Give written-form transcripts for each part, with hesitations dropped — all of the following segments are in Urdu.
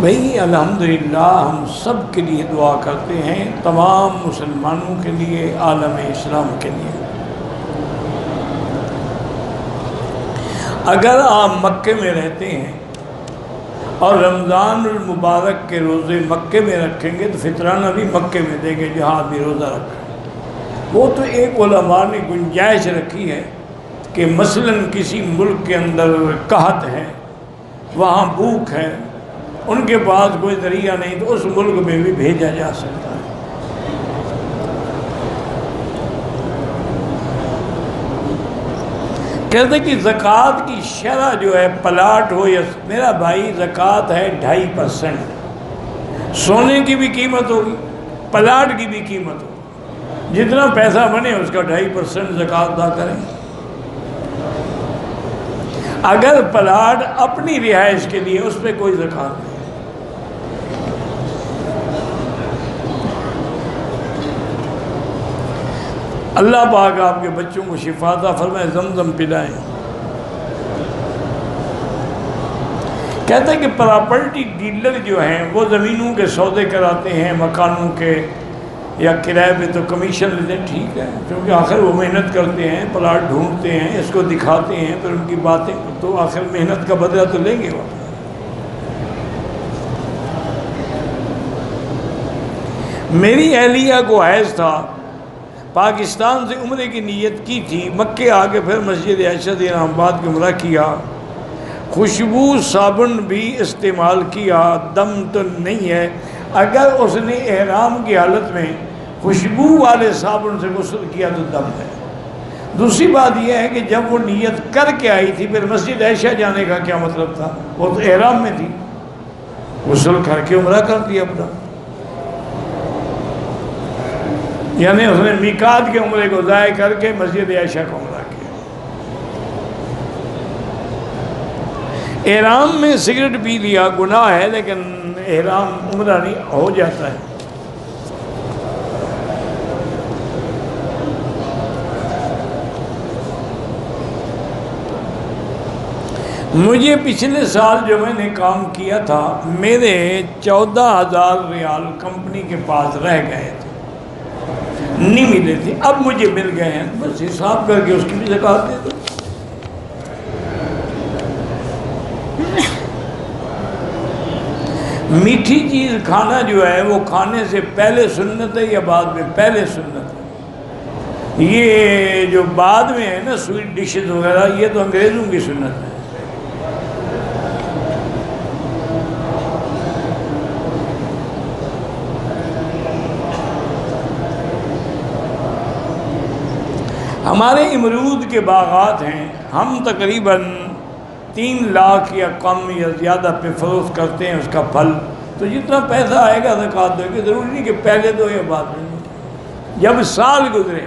بھئی الحمدللہ ہم سب کے لیے دعا کرتے ہیں، تمام مسلمانوں کے لیے، عالم اسلام کے لیے۔ اگر آپ مکے میں رہتے ہیں اور رمضان المبارک کے روزے مکے میں رکھیں گے تو فطرانہ بھی مکے میں دیں گے جہاں بھی روزہ رکھیں۔ وہ تو ایک علماء نے گنجائش رکھی ہے کہ مثلاً کسی ملک کے اندر قحط ہے، وہاں بھوک ہے، ان کے پاس کوئی ذریعہ نہیں تو اس ملک میں بھی بھیجا جا سکتا ہے۔ کہتے کہ زکوٰۃ کی شرح جو ہے پلاٹ ہو یا میرا بھائی زکوٰۃ ہے 2.5%، سونے کی بھی قیمت ہوگی، پلاٹ کی بھی قیمت ہوگی، جتنا پیسہ بنے اس کا 2.5% زکوٰۃ ادا کریں۔ اگر پلاٹ اپنی رہائش کے لیے اس پہ کوئی زکوٰۃ نہیں۔ اللہ پاک آپ کے بچوں کو شفا عطا فرمائے، زمزم پلائیں۔ کہتے ہیں کہ پراپرٹی ڈیلر جو ہیں وہ زمینوں کے سودے کراتے ہیں، مکانوں کے یا کرائے پہ تو کمیشن لیتے ہیں، ٹھیک ہے، کیونکہ آخر وہ محنت کرتے ہیں، پلاٹ ڈھونڈتے ہیں، اس کو دکھاتے ہیں، پھر ان کی باتیں تو آخر محنت کا بدلہ تو لیں گے وہ۔ میری اہلیہ کو حیض تھا، پاکستان سے عمرے کی نیت کی تھی، مکے آ کے پھر مسجد عائشہ اسلام آباد کے عمرہ کیا، خوشبو صابن بھی استعمال کیا، دم تو نہیں ہے۔ اگر اس نے احرام کی حالت میں خوشبو والے صابن سے غسل کیا تو دم ہے۔ دوسری بات یہ ہے کہ جب وہ نیت کر کے آئی تھی پھر مسجد عائشہ جانے کا کیا مطلب تھا؟ وہ تو احرام میں تھی، غسل کر کے عمرہ کر دیا اپنا، یعنی اس نے میقات کے عمرے کو ضائع کر کے مسجد عائشہ کا عمرہ کیا۔ احرام میں سگریٹ پی لیا گناہ ہے، لیکن احرام عمرہ نہیں ہو جاتا ہے۔ مجھے پچھلے سال جو میں نے کام کیا تھا میرے 14,000 ریال کمپنی کے پاس رہ گئے تھے، نہیں ملے تھے، اب مجھے مل گئے ہیں، بس حساب کر کے اس کی بھی زکوٰۃ دے دو۔ میٹھی چیز کھانا جو ہے وہ کھانے سے پہلے سنت ہے یا بعد میں؟ پہلے سنت ہے۔ یہ جو بعد میں ہے نا سویٹ ڈشز وغیرہ، یہ تو انگریزوں کی سنت ہے۔ ہمارے امرود کے باغات ہیں، ہم تقریباً 3 لاکھ یا کم یا زیادہ پہ فروخت کرتے ہیں اس کا پھل، تو جتنا پیسہ آئے گا زکوٰۃ دو گے، ضروری نہیں کہ پہلے دو یا بعد میں دو، جب سال گزرے۔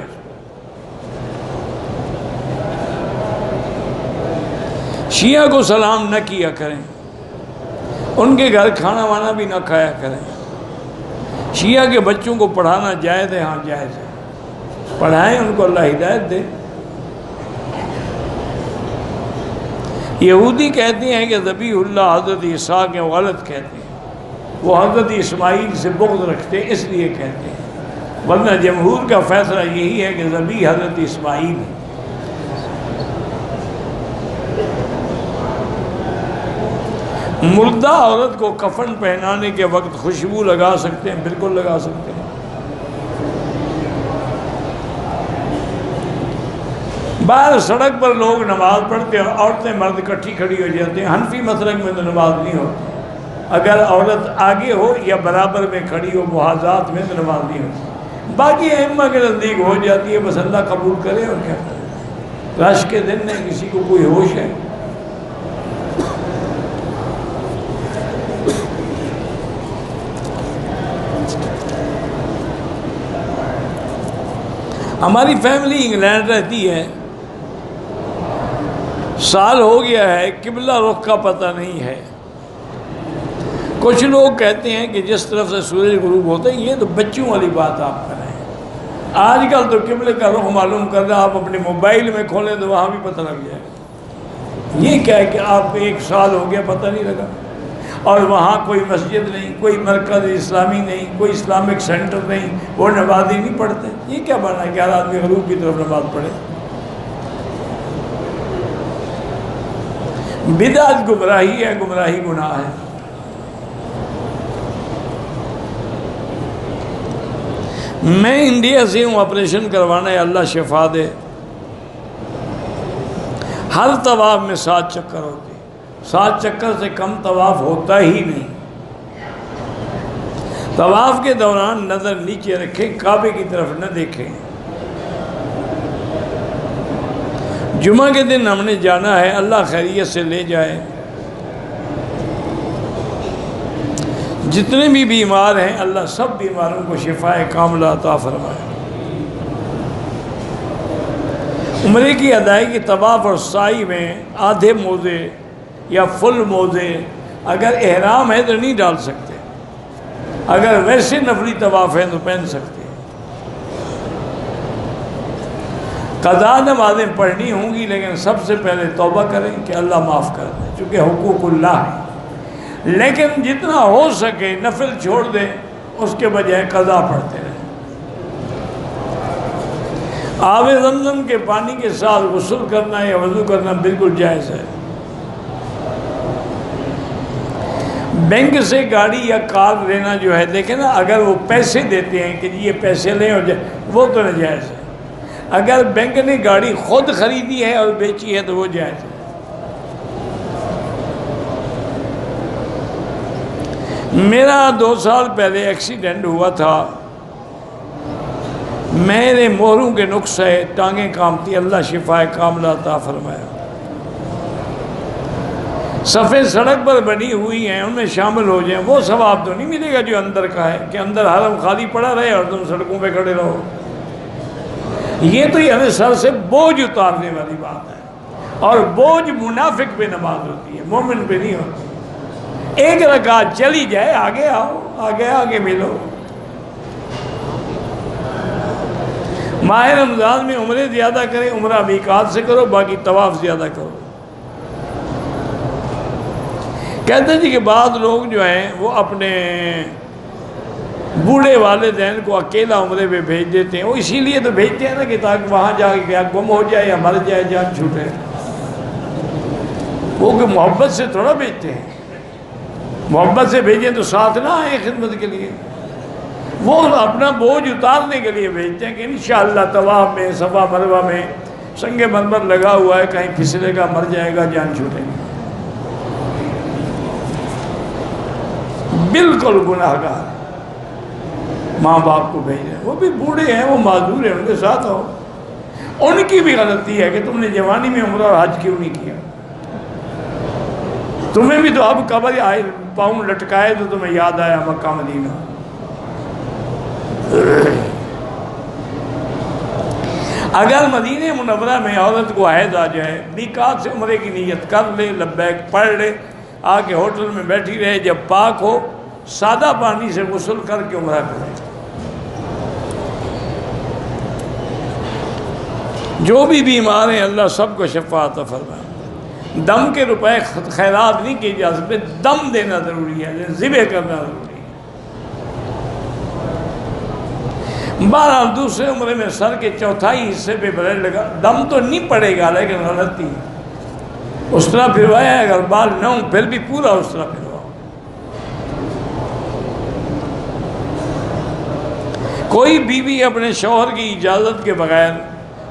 شیعہ کو سلام نہ کیا کریں، ان کے گھر کھانا وانا بھی نہ کھایا کریں۔ شیعہ کے بچوں کو پڑھانا جائز ہے، ہاں جائز ہے، پڑھائیں، ان کو اللہ ہدایت دے۔ یہودی کہتے ہیں کہ ذبیح اللہ حضرت عیسیٰ کے، غلط کہتے ہیں، وہ حضرت اسماعیل سے بغض رکھتے اس لیے کہتے ہیں، ورنہ جمہور کا فیصلہ یہی ہے کہ ذبیح حضرت اسماعیل ہے۔ مردہ عورت کو کفن پہنانے کے وقت خوشبو لگا سکتے ہیں؟ بالکل لگا سکتے ہیں۔ باہر سڑک پر لوگ نماز پڑھتے ہیں، عورتیں مرد اکٹھی کھڑی ہو جاتے ہیں، حنفی مسلک میں تو نماز نہیں ہوتی، اگر عورت آگے ہو یا برابر میں کھڑی ہو محاذات میں تو نماز نہیں ہوتی۔ باقی ائمہ کے نزدیک ہو جاتی ہے، بس اللہ قبول کرے، اور کیا کرے، رش کے دن میں کسی کو کوئی ہوش ہے۔ ہماری فیملی انگلینڈ رہتی ہے، سال ہو گیا ہے، قبلہ رخ کا پتہ نہیں ہے۔ کچھ لوگ کہتے ہیں کہ جس طرف سے سورج غروب ہوتا ہے، یہ تو بچوں والی بات آپ کر رہے ہیں، آج کل تو قبلے کا رخ معلوم کر رہا، آپ اپنے موبائل میں کھولیں تو وہاں بھی پتہ لگ جائے۔ یہ کیا ہے کہ آپ 1 سال ہو گیا پتہ نہیں لگا؟ اور وہاں کوئی مسجد نہیں، کوئی مرکز اسلامی نہیں، کوئی اسلامک سینٹر نہیں، وہ نمازی نہیں پڑھتے. یہ کیا بنا کہ ہر آدمی غروب کی طرف نماز پڑھے؟ بدعت گمراہی ہے، گمراہی گناہ ہے. میں انڈیا سے ہوں، آپریشن کروانا ہے، اللہ شفا دے. ہر طواف میں 7 چکر ہوتے ہیں. 7 چکر سے کم طواف ہوتا ہی نہیں. طواف کے دوران نظر نیچے رکھیں، کعبے کی طرف نہ دیکھیں. جمعہ کے دن ہم نے جانا ہے، اللہ خیریت سے لے جائے. جتنے بھی بیمار ہیں اللہ سب بیماروں کو شفائے کاملہ عطا فرمائے. عمرے کی ادائیگی طواف اور سعی میں آدھے موزے یا فل موزے اگر احرام ہے تو نہیں ڈال سکتے. اگر ویسے نفلی طواف ہے تو پہن سکتے ہیں. قضا نمازیں پڑھنی ہوں گی، لیکن سب سے پہلے توبہ کریں کہ اللہ معاف کر دے، چونکہ حقوق اللہ ہے. لیکن جتنا ہو سکے نفل چھوڑ دیں، اس کے بجائے قضا پڑھتے رہیں. آب زمزم کے پانی کے ساتھ غسل کرنا یا وضو کرنا بالکل جائز ہے. بینک سے گاڑی یا کار لینا جو ہے، دیکھیں نا، اگر وہ پیسے دیتے ہیں کہ یہ پیسے لیں اور وہ تو ناجائز ہے. اگر بینک نے گاڑی خود خریدی ہے اور بیچی ہے تو وہ جائز ہے. میرا 2 سال پہلے ایکسیڈنٹ ہوا تھا. میرے مہروں کے نقص ہے، ٹانگیں کامتی، اللہ شفائے کاملہ عطا فرمایا. صفیں سڑک پر بنی ہوئی ہیں، ان میں شامل ہو جائیں. وہ ثواب تو نہیں ملے گا جو اندر کا ہے، کہ اندر حرم خالی پڑا رہے اور تم سڑکوں پہ کھڑے رہو. یہ تو ہمیں سر سے بوجھ اتارنے والی بات ہے. اور بوجھ منافق پہ نماز ہوتی ہے، مومن پہ نہیں ہوتی. 1 رکعت چلی جائے، آگے آؤ، آگے ملو. ماہ رمضان میں عمرے زیادہ کریں، عمرہ میقات سے کرو، باقی طواف زیادہ کرو. کہتے ہیں جی کہ بعض لوگ جو ہیں وہ اپنے بوڑھے والدین کو اکیلا عمرے پہ بھیج دیتے ہیں. وہ اسی لیے تو بھیجتے ہیں نا کہ تاکہ وہاں جا کے کیا گم ہو جائے یا مر جائے، جان چھوٹے. وہ کہ محبت سے تھوڑا بھیجتے ہیں. محبت سے بھیجیں تو ساتھ نہ آئیں خدمت کے لیے. وہ اپنا بوجھ اتارنے کے لیے بھیجتے ہیں کہ انشاءاللہ طواف میں، صفا مروہ میں سنگ مرمر لگا ہوا ہے، کہیں پھسلے گا، مر جائے گا، جان چھوٹے گا. بالکل گناہ گار. ماں باپ کو بھیج رہے ہیں، وہ بھی بوڑھے ہیں، وہ معذور ہیں، ان کے ساتھ ہو. ان کی بھی غلطی ہے کہ تم نے جوانی میں عمرہ اور حج کیوں نہیں کیا. تمہیں بھی تو اب قبر آئے پاؤں لٹکائے تو تمہیں یاد آیا مکہ مدینہ. اگر مدینہ منورہ میں عورت کو حیض آ جائے، میقات سے عمرے کی نیت کر لے، لبیک پڑھ لے، آ کے ہوٹل میں بیٹھی رہے، جب پاک ہو سادہ پانی سے غسل کر کے عمرہ کرے. جو بھی بیمار ہیں اللہ سب کو شفا عطا فرمائے. دم کے روپے خیرات نہیں کی جا سکتے، دم دینا ضروری ہے، ذبح کرنا ضروری ہے. بہرحال دوسرے عمرے میں سر کے چوتھائی حصے پہ بلیڈ لگا، دم تو نہیں پڑے گا لیکن غلطی ہے. اس طرح پھروایا، اگر بال نہ ہوں پھر بھی پورا اس طرح پھرواؤ. کوئی بیوی اپنے شوہر کی اجازت کے بغیر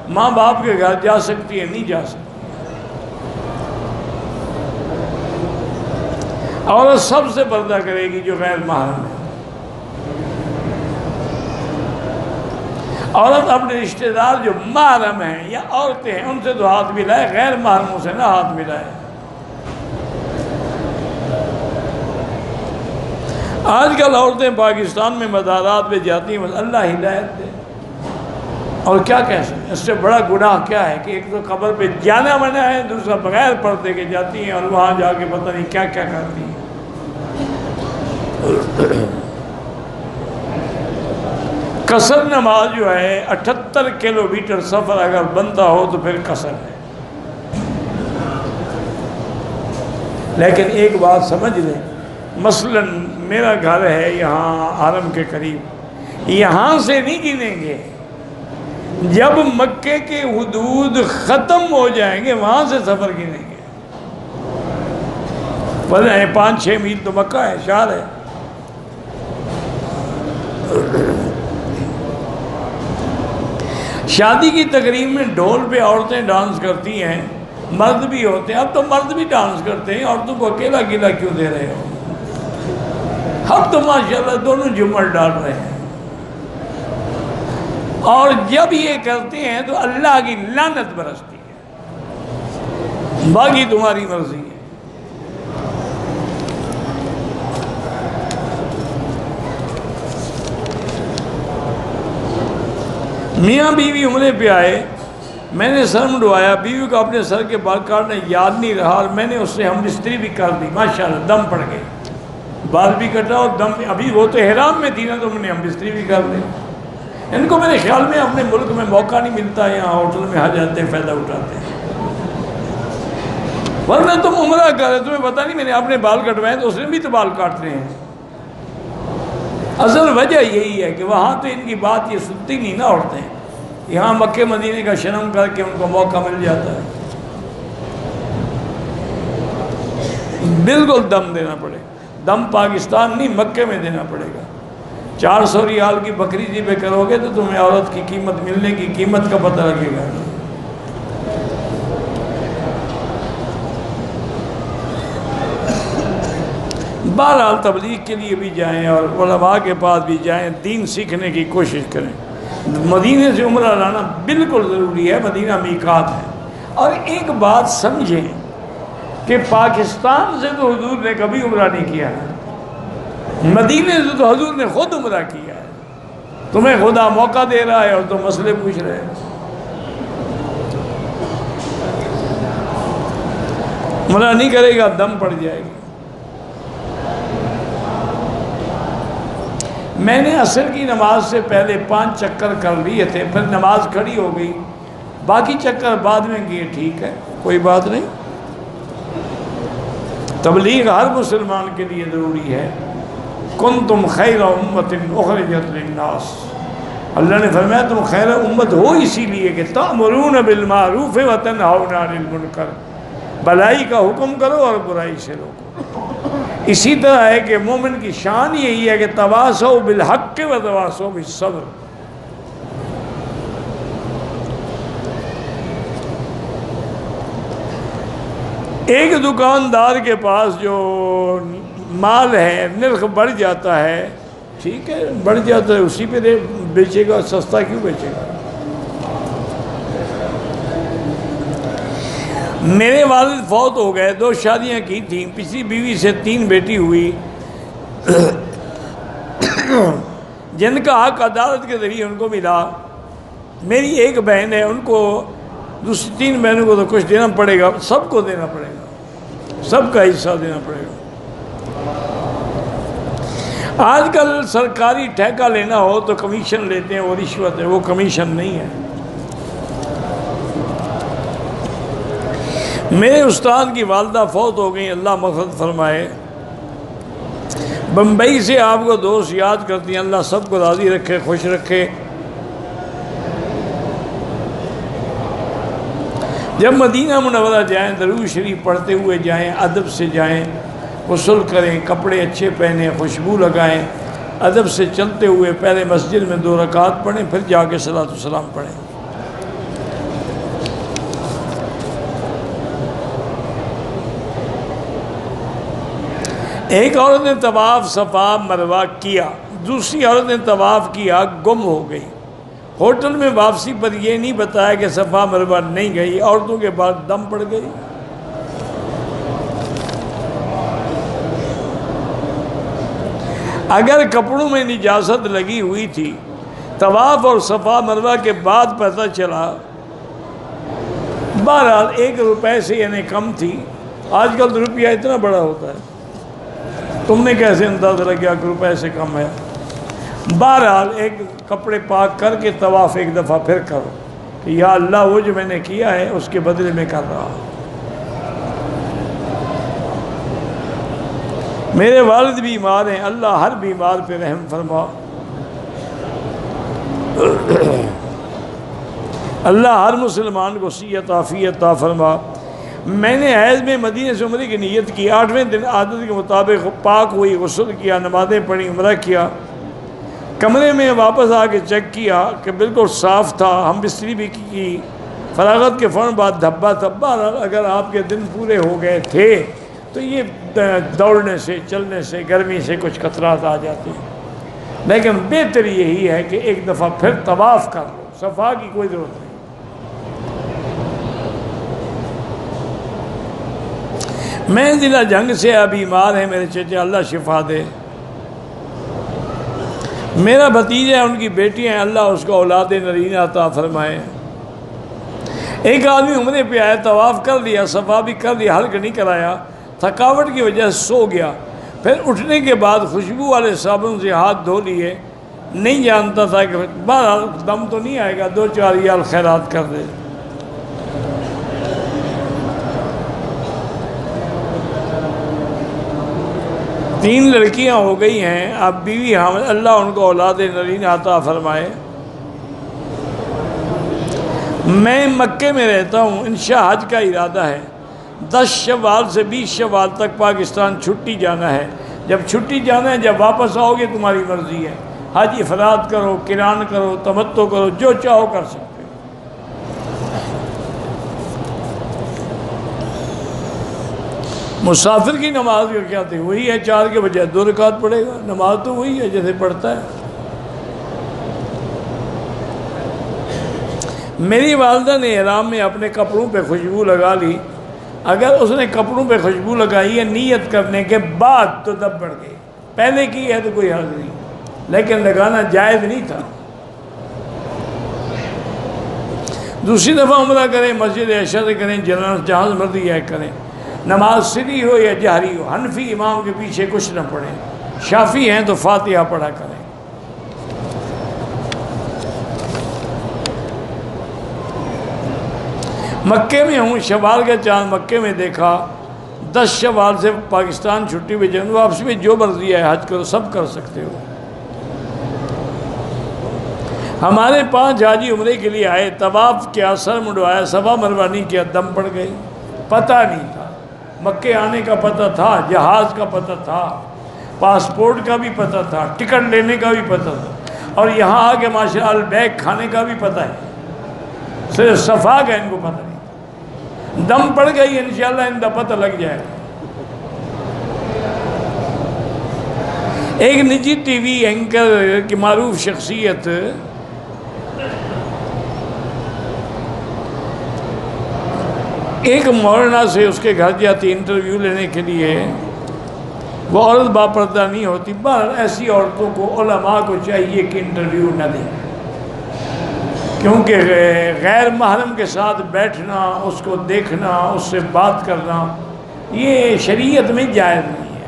ماں باپ کے گھر جا سکتی ہے؟ نہیں جا سکتی. عورت سب سے پردہ کرے گی جو غیر محرم ہے. عورت اپنے رشتہ دار جو محرم ہیں یا عورتیں ہیں ان سے تو ہاتھ ملائے، غیر محرموں سے نہ ہاتھ ملائے. آج کل عورتیں پاکستان میں مزارات پہ جاتی ہیں، اللہ ہدایت دے. اور کیا کہہ سکتے، اس سے بڑا گناہ کیا ہے کہ ایک تو قبر پہ جانا منع ہے، دوسرا بغیر پردے کے جاتی ہیں اور وہاں جا کے پتہ نہیں کیا کیا کرتی ہیں. قصر نماز جو ہے 78 کلومیٹر سفر اگر بندہ ہو تو پھر قصر ہے. لیکن ایک بات سمجھ لیں، مثلا میرا گھر ہے یہاں حرم کے قریب، یہاں سے نہیں گنیں گے، جب مکے کے حدود ختم ہو جائیں گے وہاں سے سفر گنیں گے۔ پتہ ہے 5-6 میل تو مکہ ہے، شہر ہے۔ شادی کی تقریب میں ڈھول پہ عورتیں ڈانس کرتی ہیں، مرد بھی ہوتے ہیں، اب تو مرد بھی ڈانس کرتے ہیں، عورتوں کو اکیلا اکیلا کیوں دے رہے ہو؟ اب تو ماشاءاللہ دونوں جھومر ڈال رہے ہیں، اور جب یہ کرتے ہیں تو اللہ کی لعنت برستی ہے، باقی تمہاری مرضی ہے۔ میاں بیوی عمرے پہ آئے، میں نے سر منڈوایا، بیوی کو اپنے سر کے بال کاٹنا یاد نہیں رہا، اور میں نے اس سے ہم بستری بھی کر دی، ماشاءاللہ دم پڑ گئے، بال بھی کٹا اور دم، ابھی وہ تو احرام میں تھی نا، تو میں نے ہم بستری بھی کر دی۔ ان کو میرے خیال میں اپنے ملک میں موقع نہیں ملتا، یہاں ہوٹل میں آ جاتے ہیں، فائدہ اٹھاتے ہیں، ورنہ تم عمرہ کر رہے، تمہیں پتہ نہیں میں نے اپنے بال کٹوائے تو اس نے بھی تو بال کاٹنے ہیں۔ اصل وجہ یہی ہے کہ وہاں تو ان کی بات یہ سنتی نہیں نا عورتیں، یہاں مکے مدینے کا شرم کر کے ان کو موقع مل جاتا ہے، بالکل دم دینا پڑے، دم پاکستان نہیں مکے میں دینا پڑے گا۔ 400 ریال کی بکری جی پہ کرو گے تو تمہیں عورت کی قیمت، ملنے کی قیمت کا پتہ لگے گا۔ بہرحال تبلیغ کے لیے بھی جائیں اور علماء کے پاس بھی جائیں، دین سیکھنے کی کوشش کریں۔ مدینے سے عمرہ لانا بالکل ضروری ہے، مدینہ میقات ہے۔ اور ایک بات سمجھیں کہ پاکستان سے تو حضور نے کبھی عمرہ نہیں کیا ہے، مدینے سے تو حضور نے خود عمرہ کیا ہے، تمہیں خدا موقع دے رہا ہے اور تم مسئلے پوچھ رہے ہیں۔ عمرہ نہیں کرے گا دم پڑ جائے گی۔ میں نے عصر کی نماز سے پہلے 5 چکر کر لیے تھے، پھر نماز کھڑی ہو گئی، باقی چکر بعد میں کیے، ٹھیک ہے، کوئی بات نہیں۔ تبلیغ ہر مسلمان کے لیے ضروری ہے۔ کنتم خیر امت اخرجت للناس، اللہ نے فرمایا تم خیر امت ہو اسی لیے کہ تأمرون بالمعروف وتنہون عن المنکر، بھلائی کا حکم کرو اور برائی سے روکو۔ اسی طرح ہے کہ مومن کی شان یہی ہے کہ تواصوا بالحق وتواصوا بالصبر۔ ایک دکاندار کے پاس جو مال ہے نرخ بڑھ جاتا ہے، ٹھیک ہے بڑھ جاتا ہے، اسی پہ بیچے گا، سستا کیوں بیچے گا؟ میرے والد فوت ہو گئے، 2 شادیاں کی تھیں، پچھلی بیوی سے 3 بیٹی ہوئی، جن کا حق عدالت کے ذریعے ان کو ملا۔ میری ایک بہن ہے، ان کو دوسری 3 بہنوں کو تو کچھ دینا پڑے گا، سب کو دینا پڑے گا، سب کا حصہ دینا پڑے گا۔ آج کل سرکاری ٹھیکہ لینا ہو تو کمیشن لیتے ہیں، وہ رشوت ہے، وہ کمیشن نہیں ہے۔ میرے استاد کی والدہ فوت ہو گئی، اللہ مغفرت فرمائے۔ بمبئی سے آپ کو دوست یاد کرتی ہیں، اللہ سب کو راضی رکھے، خوش رکھے۔ جب مدینہ منورہ جائیں درود شریف پڑھتے ہوئے جائیں، ادب سے جائیں، غسل کریں، کپڑے اچھے پہنیں، خوشبو لگائیں، ادب سے چلتے ہوئے پہلے مسجد میں 2 رکعت پڑھیں، پھر جا کے صلاۃ والسلام پڑھیں۔ ایک عورت نے طواف صفا مروہ کیا، دوسری عورت نے طواف کیا، گم ہو گئی۔ ہوٹل میں واپسی پر یہ نہیں بتایا کہ صفا مروہ نہیں گئی، عورتوں کے بعد دم پڑ گئی۔ اگر کپڑوں میں نجاست لگی ہوئی تھی، طواف اور صفا مروہ کے بعد پتہ چلا، بہرحال 1 روپے سے یعنی کم تھی، آج کل تو روپیہ اتنا بڑا ہوتا ہے، تم نے کیسے اندازہ لگیا کہ روپے سے کم ہے؟ بہرحال ایک کپڑے پاک کر کے طواف ایک دفعہ پھر کرو کہ یا اللہ وہ جو میں نے کیا ہے اس کے بدلے میں کر رہا ہوں۔ میرے والد بیمار ہیں، اللہ ہر بیمار پہ رحم فرما، اللہ ہر مسلمان کو صحت عافیت عطا فرما۔ میں نے حیض میں مدینے سے عمرے کی نیت کی، 8ویں دن عادت کے مطابق پاک ہوئی، غسل کیا، نمازیں پڑھی، عمرہ کیا، کمرے میں واپس آ کے چیک کیا کہ بالکل صاف تھا، ہم بستری بھی کی، فراغت کے فوراً بعد دھبا تھبا، اگر آپ کے دن پورے ہو گئے تھے تو یہ دوڑنے سے، چلنے سے، گرمی سے کچھ خطرات آ جاتے ہیں، لیکن بہتر یہی ہے کہ ایک دفعہ پھر طواف کر لو، صفا کی کوئی ضرورت نہیں۔ میں ضلع جنگ سے بیمار ہیں میرے چچا، اللہ شفا دے۔ میرا بھتیجا ہے، ان کی بیٹیاں ہیں، اللہ اس کو اولاد نرینہ عطا فرمائے۔ ایک آدمی عمرے پہ آیا، طواف کر لیا، صفا بھی کر لیا، حلق نہیں کرایا، تھکاوٹ کی وجہ سے سو گیا، پھر اٹھنے کے بعد خوشبو والے صابن سے ہاتھ دھو لیے، نہیں جانتا تھا کہ بہرحال دم تو نہیں آئے گا، 2-4 ریال خیرات کر دے۔ تین لڑکیاں ہو گئی ہیں، اب بیوی حامل، اللہ ان کو اولاد نرینہ عطا فرمائے۔ میں مکے میں رہتا ہوں، انشاء حج کا ارادہ ہے، 10 شوال سے 20 شوال تک پاکستان چھٹی جانا ہے۔ جب چھٹی جانا ہے، جب واپس آؤ گے تمہاری مرضی ہے، حج افراد کرو، قران کرو، تمتع کرو، جو چاہو کر سکتے ہو۔ مسافر کی نماز کا کیا تھی؟ وہی ہے، 4 کے بجائے 2 رکعت پڑھے گا، نماز تو وہی ہے جیسے پڑھتا ہے۔ میری والدہ نے احرام میں اپنے کپڑوں پہ خوشبو لگا لی، اگر اس نے کپڑوں پہ خوشبو لگائی ہے نیت کرنے کے بعد تو دب بڑھ گئی، پہلے کی ہے تو کوئی حرج نہیں، لیکن لگانا جائز نہیں تھا۔ دوسری دفعہ عمرہ کریں، مسجد عائشہ سے کریں، جہاں مرضی ہے کریں، نماز سری ہو یا جہری ہو، حنفی امام کے پیچھے کچھ نہ پڑھیں، شافی ہیں تو فاتحہ پڑھا کریں۔ مکے میں ہوں، شوال کا چاند مکے میں دیکھا، 10 شوال سے پاکستان چھٹی ہوئی، جنگ واپسی میں جو مرضی ہے حج کرو، سب کر سکتے ہو۔ ہمارے 5 حاجی عمرے کے لیے آئے، طواف کیا، سر منڈوایا، صفا مروہ نہیں کیا، دم پڑ گئی، پتہ نہیں تھا، مکے آنے کا پتہ تھا، جہاز کا پتہ تھا، پاسپورٹ کا بھی پتہ تھا، ٹکٹ لینے کا بھی پتہ تھا، اور یہاں آ کے ماشاء اللہ بیگ کھانے کا بھی پتہ ہے، صرف صفا کا ان کو پتہ نہیں، دم پڑ گئی، انشاءاللہ ان کا پتہ لگ جائے گا۔ ایک نجی ٹی وی اینکر کی معروف شخصیت ایک مولانا سے اس کے گھر جاتی انٹرویو لینے کے لیے، وہ عورت باپردہ نہیں ہوتی، بہر ایسی عورتوں کو علماء کو چاہیے کہ انٹرویو نہ دیں، کیونکہ غیر محرم کے ساتھ بیٹھنا، اس کو دیکھنا، اس سے بات کرنا، یہ شریعت میں جائز نہیں ہے۔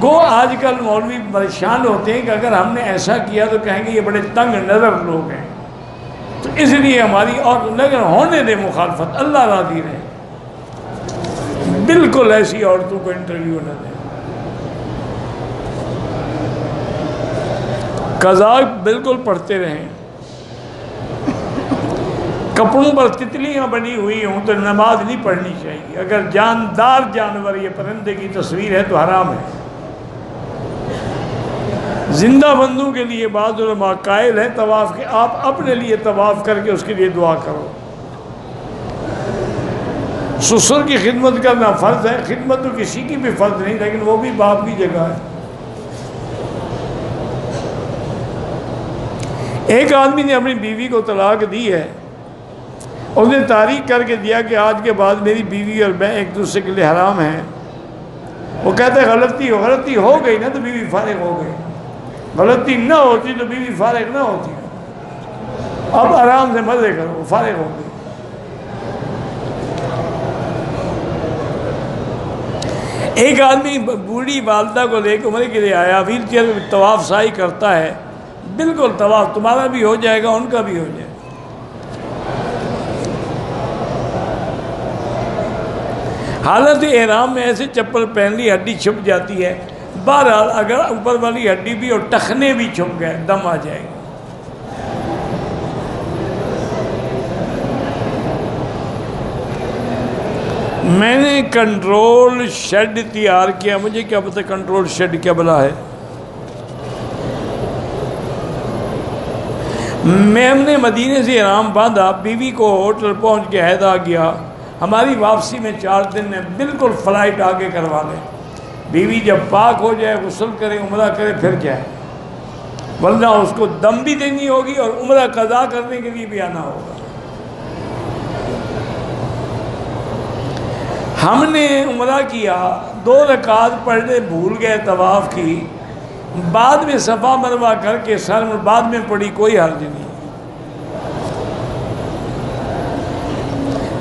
گو آج کل مولوی پریشان ہوتے ہیں کہ اگر ہم نے ایسا کیا تو کہیں گے یہ بڑے تنگ نظر لوگ ہیں، تو اس لیے ہماری، اور لیکن ہونے دے مخالفت، اللہ راضی رہے، بالکل ایسی عورتوں کو انٹرویو نہ دیں۔ قضاء بالکل پڑھتے رہیں، کپڑوں پر تتلیاں بنی ہوئی ہوں تو نماز نہیں پڑھنی چاہیے، اگر جاندار جانور یہ پرندے کی تصویر ہے تو حرام ہے۔ زندہ بندوں کے لیے بعض علماء قائل ہیں طواف کے، آپ اپنے لیے طواف کر کے اس کے لیے دعا کرو۔ سسر کی خدمت کرنا فرض ہے، خدمت تو کسی کی بھی فرض نہیں، لیکن وہ بھی باپ کی جگہ ہے۔ ایک آدمی نے اپنی بیوی کو طلاق دی ہے، اس نے تاریخ کر کے دیا کہ آج کے بعد میری بیوی اور میں ایک دوسرے کے لیے حرام ہیں۔ وہ کہتے ہیں غلطی ہو گئی نا تو بیوی فارغ ہو گئی، غلطی نہ ہوتی تو بیوی فارغ نہ ہوتی، اب آرام سے مزے کرو، وہ فارغ ہو گئی۔ ایک آدمی بوڑھی والدہ کو لے کے عمرے کے لیے آیا، ویل چیئر میں طواف سائی کرتا ہے، بالکل طواف تمہارا بھی ہو جائے گا، ان کا بھی ہو جائے گا۔ حالت احرام میں ایسے چپل پہن لی ہڈی چھپ جاتی ہے، بہرحال اگر اوپر والی ہڈی بھی اور ٹخنے بھی چھپ گئے دم آ جائے گا۔ میں نے کنٹرول شیڈ تیار کیا، مجھے کیا پتہ کنٹرول شیڈ کیا بلا ہے۔ ہم نے مدینے سے احرام باندھا، بیوی کو ہوٹل پہنچ کے عہد آ گیا، ہماری واپسی میں 4 دن میں بالکل فلائٹ آگے کروا لیں۔ بیوی جب پاک ہو جائے غسل کرے عمرہ کرے پھر جائے، ورنہ اس کو دم بھی دینی ہوگی اور عمرہ قضا کرنے کے لیے بھی آنا ہوگا۔ ہم نے عمرہ کیا، 2 رکعت پڑھنے بھول گئے طواف کی، بعد میں صفا مروہ کر کے سر میں بعد میں پڑھی، کوئی حرج نہیں۔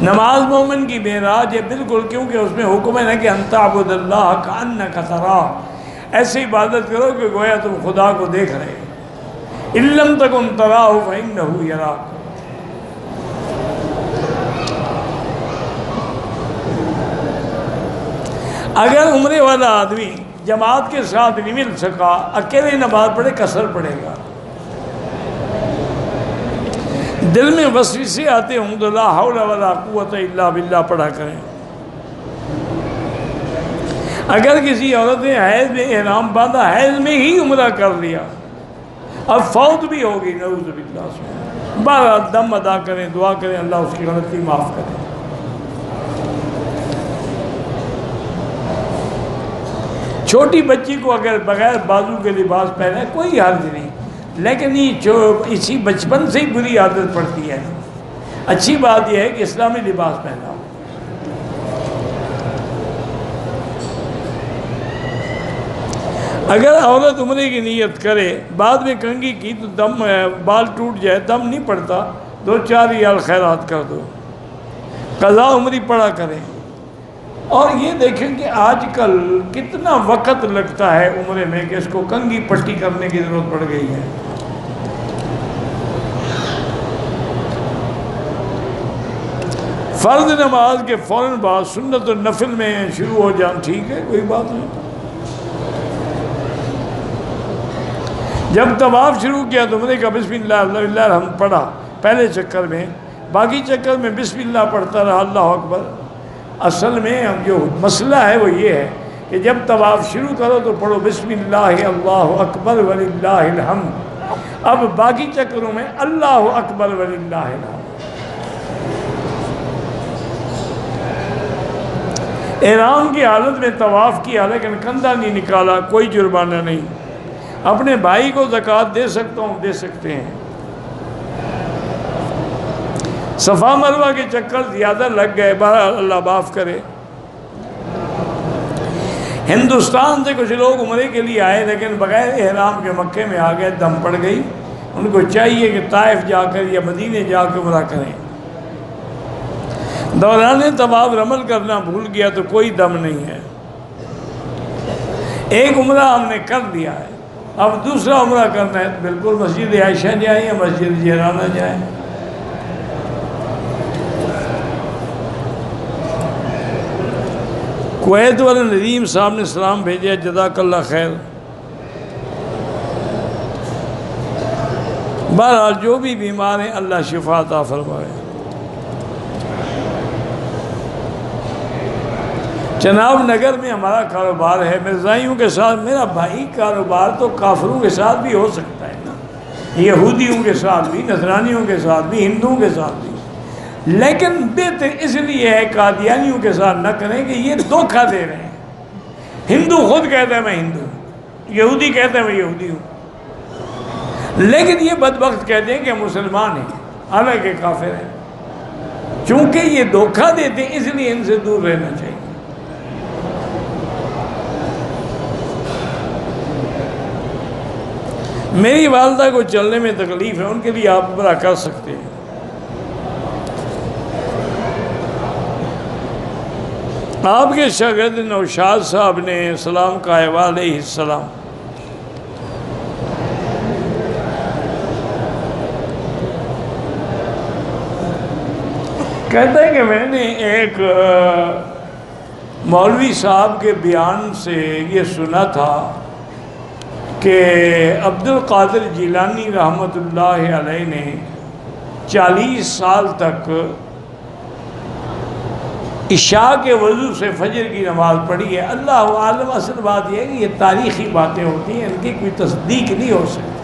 نماز مومن کی معراج ہے بالکل، کیونکہ اس میں حکم ہے کہ ان تعبد اللہ کأنک تراہ، ایسے عبادت کرو کہ گویا تم خدا کو دیکھ رہے، ان لم تکن تراہ فإنہ یراک۔ اگر عمرے والا آدمی جماعت کے ساتھ نہیں مل سکا، اکیلے نماز پڑھے قصر پڑے گا۔ دل میں وسوسے آتے ہوں تو لا حول ولا قوت الا باللہ پڑھا کریں۔ اگر کسی عورت نے حیض میں احرام باندھا، حیض میں ہی عمرہ کر لیا، اب فوت بھی ہوگی نعوذ باللہ سے، بارہ دم ادا کریں، دعا کریں اللہ اس کی غلطی معاف کرے۔ چھوٹی بچی کو اگر بغیر بازو کے لباس پہنے کوئی حرج نہیں، لیکن یہ اسی بچپن سے ہی بری عادت پڑتی ہے۔ اچھی بات یہ ہے کہ اسلامی لباس پہنا ہو۔ اگر عورت عمرے کی نیت کرے بعد میں کنگھی کی تو دم بال ٹوٹ جائے، دم نہیں پڑتا، 2-4 ریال خیرات کر دو، قضا عمری پڑھا کریں۔ اور یہ دیکھیں کہ آج کل کتنا وقت لگتا ہے عمرے میں کہ اس کو کنگھی پٹی کرنے کی ضرورت پڑ گئی ہے۔ فرض نماز کے فوراً بعد سنت و نفل میں شروع ہو جان ٹھیک ہے، کوئی بات نہیں۔ جب طواف شروع کیا تو عمرے کا بسم اللہ اللہ الحمد پڑھا پہلے چکر میں، باقی چکر میں بسم اللہ پڑھتا رہا، اللہ اکبر۔ اصل میں جو مسئلہ ہے وہ یہ ہے کہ جب طواف شروع کرو تو پڑھو بسم اللہ اللہ اکبر وللہ الحمد، اب باقی چکروں میں اللہ اکبر وللہ الحمد۔ احرام کی حالت میں طواف کیا لیکن کندھا نہیں نکالا، کوئی جرمانہ نہیں۔ اپنے بھائی کو زکوٰۃ دے سکتا ہوں، دے سکتے ہیں۔ صفا مروہ کے چکر زیادہ لگ گئے، بہرحال اللہ معاف کرے۔ ہندوستان سے کچھ لوگ عمرے کے لیے آئے لیکن بغیر احرام کے مکے میں آ گئے، دم پڑ گئی۔ ان کو چاہیے کہ طائف جا کر یا مدینے جا کے عمرہ کریں۔ دوران طواف رمل کرنا بھول گیا تو کوئی دم نہیں ہے۔ ایک عمرہ ہم نے کر دیا ہے، اب دوسرا عمرہ کرنا ہے، بالکل مسجد عائشہ جائیں یا مسجد جیرانہ جائیں۔ کویت والے ندیم صاحب نے سلام بھیجا، جزاک اللہ خیر۔ بہرحال جو بھی بیمار ہیں اللہ شفا عطا فرمائے۔ چناب نگر میں ہمارا کاروبار ہے، مرزائیوں کے ساتھ۔ میرا بھائی کاروبار تو کافروں کے ساتھ بھی ہو سکتا ہے نا، یہودیوں کے ساتھ بھی، نصرانیوں کے ساتھ بھی، ہندوؤں کے ساتھ بھی، لیکن بہتر اس لیے ہے قادیانیوں کے ساتھ نہ کریں کہ یہ دھوکہ دے رہے ہیں۔ ہندو خود کہتا ہے میں ہندو ہوں، یہودی کہتا ہے میں یہودی ہوں، لیکن یہ بدبخت کہتے ہیں کہ مسلمان ہیں حالانکہ کافر ہیں۔ چونکہ یہ دھوکہ دیتے ہیں اس لیے ان سے دور رہنا چاہیے۔ میری والدہ کو چلنے میں تکلیف ہے، ان کے لیے آپ عمرہ کر سکتے ہیں۔ آپ کے شاگرد نوشاد صاحب نے سلام کہا ہے، علیہ السلام۔ کہتا ہے کہ میں نے ایک مولوی صاحب کے بیان سے یہ سنا تھا کہ عبد القادر جیلانی رحمۃ اللہ علیہ نے 40 سال تک عشاء کے وضو سے فجر کی نماز پڑھی ہے۔ اللہ عالم، اصل بات یہ ہے کہ یہ تاریخی باتیں ہوتی ہیں، ان کی کوئی تصدیق نہیں ہو سکتی،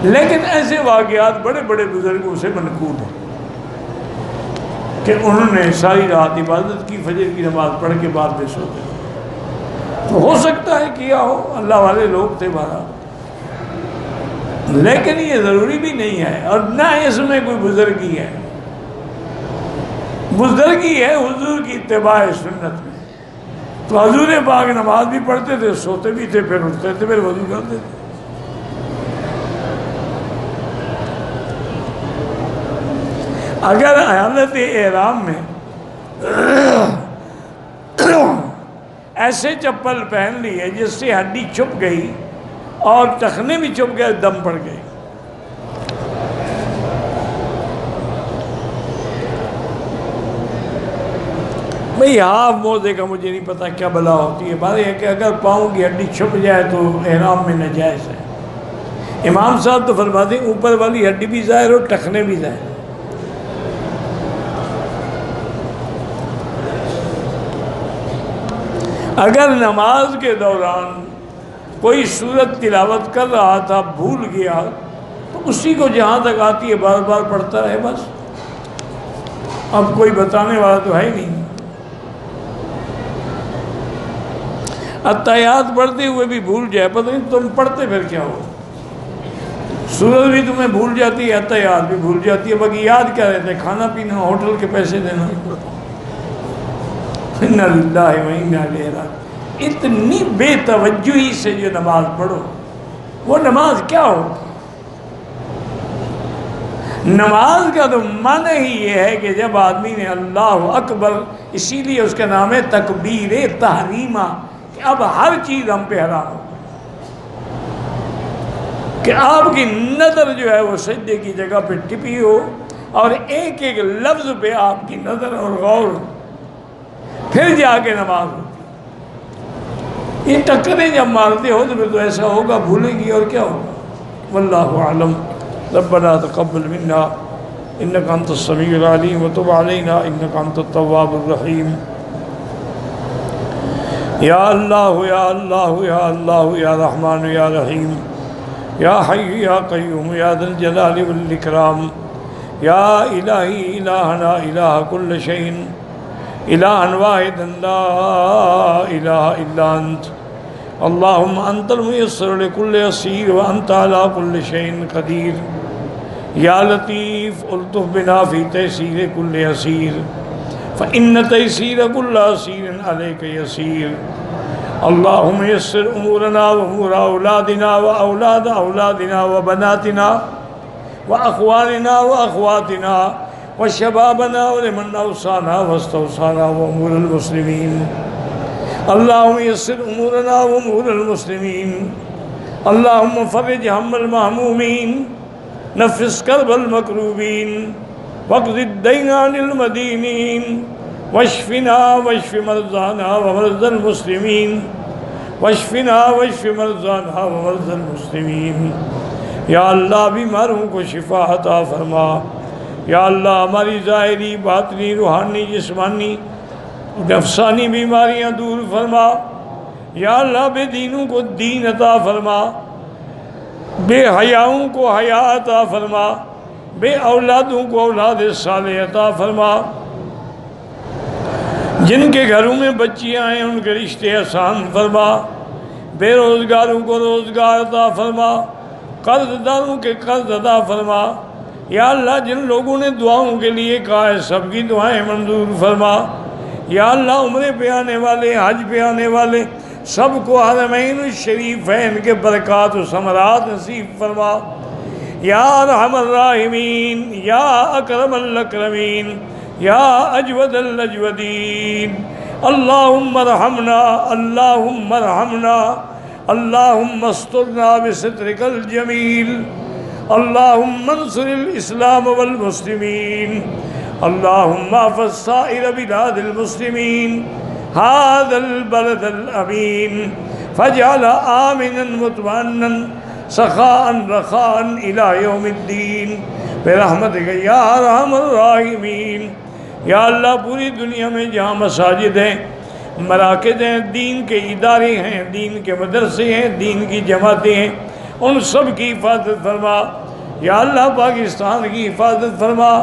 لیکن ایسے واقعات بڑے بڑے بزرگوں سے منقول ہیں کہ انہوں نے ساری رات عبادت کی، فجر کی نماز پڑھ کے بعد میں سوتے ہیں۔ تو ہو سکتا ہے کیا ہو، اللہ والے لوگ تھے بارہ، لیکن یہ ضروری بھی نہیں ہے، اور نہ اس میں کوئی بزرگی ہے۔ بزرگی ہے حضور کی اتباع سنت میں۔ تو حضور پاک نماز بھی پڑھتے تھے، سوتے بھی تھے، پھر اٹھتے تھے، پھر وضو کرتے تھے۔ اگر حالت احرام میں ایسے چپل پہن لیے جس سے ہڈی چھپ گئی اور ٹخنے بھی چھپ گئے، دم پڑ گئی، بھئی ہاف موزے کا مجھے نہیں پتا کیا بلا ہوتی ہے، بات یہ ہے کہ اگر پاؤں کی ہڈی چھپ جائے تو احرام میں ناجائز ہے۔ امام صاحب تو فرماتے ہیں اوپر والی ہڈی بھی ظاہر ہو، ٹخنے بھی ظاہر۔ اگر نماز کے دوران کوئی سورت تلاوت کر رہا تھا، بھول گیا، تو اسی کو جہاں تک آتی ہے بار بار پڑھتا رہے بس، اب کوئی بتانے والا تو ہے ہی نہیں۔ اتحیات پڑھتے ہوئے بھی بھول جائے، پتہ نہیں تم پڑھتے پھر کیا ہو، سورت بھی تمہیں بھول جاتی ہے، اتحیات بھی بھول جاتی ہے، باقی یاد کیا رہتے ہیں؟ کھانا پینا، ہوٹل کے پیسے دینا۔ اِنَّا لِلَّهِ وَإِنَّا إِلَيْهِ رَاجِعُونَ۔ اتنی بے توجہی سے جو نماز پڑھو، وہ نماز کیا ہوتی؟ نماز کا تو معنی ہی یہ ہے کہ جب آدمی نے اللہ اکبر، اسی لیے اس کا نام ہے تکبیر تحریمہ، کہ اب ہر چیز ہم پہ حرام ہو، کہ آپ کی نظر جو ہے وہ سجدے کی جگہ پہ ٹپی ہو، اور ایک ایک لفظ پہ آپ کی نظر اور غور، پھر جا کے نماز ہوتی۔ یہ ٹکریں جب مارتے ہو تو پھر تو ایسا ہوگا، بھولیں گی اور کیا ہوگا۔ واللہ اعلم۔ ربنا تقبل منا انک انت السمیع العلیم وتب علینا انک انت التواب الرحیم۔ یا اللہ یا اللہ یا اللہ یا رحمان یا رحیم، یا حی یا قیوم یا ذا الجلال والاکرام، یا الہی الہنا الہ کل شیء، الہا واحدا لا الہ الا انت، اللہم انت المیسر لکل یسیر وانت علی کل شیء قدیر، یا لطیف الطف بنا فی تیسیر کل یسیر، فإن تیسیر کل عسیر علیک یسیر، اللہم یسر امورنا وامور اولادنا واولاد اولادنا وبناتنا واخواننا واخواتنا وشبابنا ولمن اوصانا واستوصانا وامور المسلمین، اللہم یسر امورنا وامور المسلمین، اللہم فرج ہم المہمومین، نفس کرب المکروبین، واقض الدین عن المدینین، واشفنا واشف مرضانا ومرضى المسلمین، واشفنا واشف مرضانا ومرضى المسلمین۔ یا اللہ بیماروں کو شفا عطا فرما، یا اللہ ہماری ظاہری باطنی روحانی جسمانی نفسانی بیماریاں دور فرما، یا اللہ بے دینوں کو دین عطا فرما، بے حیاؤں کو حیا عطا فرما، بے اولادوں کو اولاد صالح عطا فرما، جن کے گھروں میں بچیاں ہیں ان کے رشتے آسان فرما، بے روزگاروں کو روزگار عطا فرما، قرض داروں کے قرض عطا فرما، یا اللہ جن لوگوں نے دعاؤں کے لیے کہا ہے سب کی دعائیں منظور فرما، یا اللہ عمرے پہ آنے والے، حج پہ آنے والے سب کو حرمین الشریفین کے برکات و ثمرات نصیب فرما، یا ارحم الراحمین، یا اکرم الاکرمین، یا اجود الاجودین، اللہم ارحمنا، اللہم ارحمنا، اللہم استرنا بسترک الجمیل، اللہم انصر الاسلام والمسلمین، اللهم احفظ سائر بلاد المسلمين هذا البلد الأمين فاجعل آمنا مطمئنا سخاء رخاء إلى يوم الدين برحمتك یا ارحم الراحمین۔ یا اللہ پوری دنیا میں جہاں مساجد ہیں، مراکز ہیں، دین کے ادارے ہیں، دین کے مدرسے ہیں، دین کی جماعتیں ہیں، ان سب کی حفاظت فرما۔ یا اللہ پاکستان کی حفاظت فرما،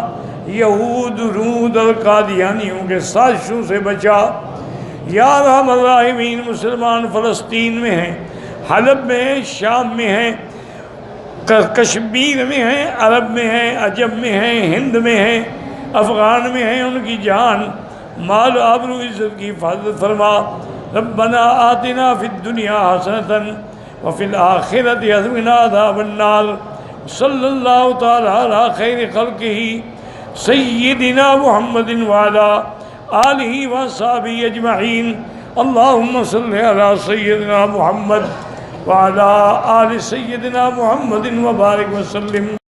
یہود رود اور قادیانیوں کے سازشوں سے بچا۔ یا ارحم الراحمین، مسلمان فلسطین میں ہیں، حلب میں ہیں، شام میں ہیں، کشمیر میں ہیں، عرب میں ہیں، عجم میں ہیں، ہند میں ہیں، افغان میں ہیں، ان کی جان مال و آبرو عزت کی حفاظت فرما۔ ربنا آتنا فی الدنیا حسنۃ وفی الآخرۃ حسنۃ وقنا عذاب النار۔ صلی اللہ تعالی علی خیر خلقہ سیدنا محمد وعلی آلہ وصحبہ اجمعین۔ اللہم صلی علی سیدنا محمد وعلی آل سیدنا محمد وبارک وسلم۔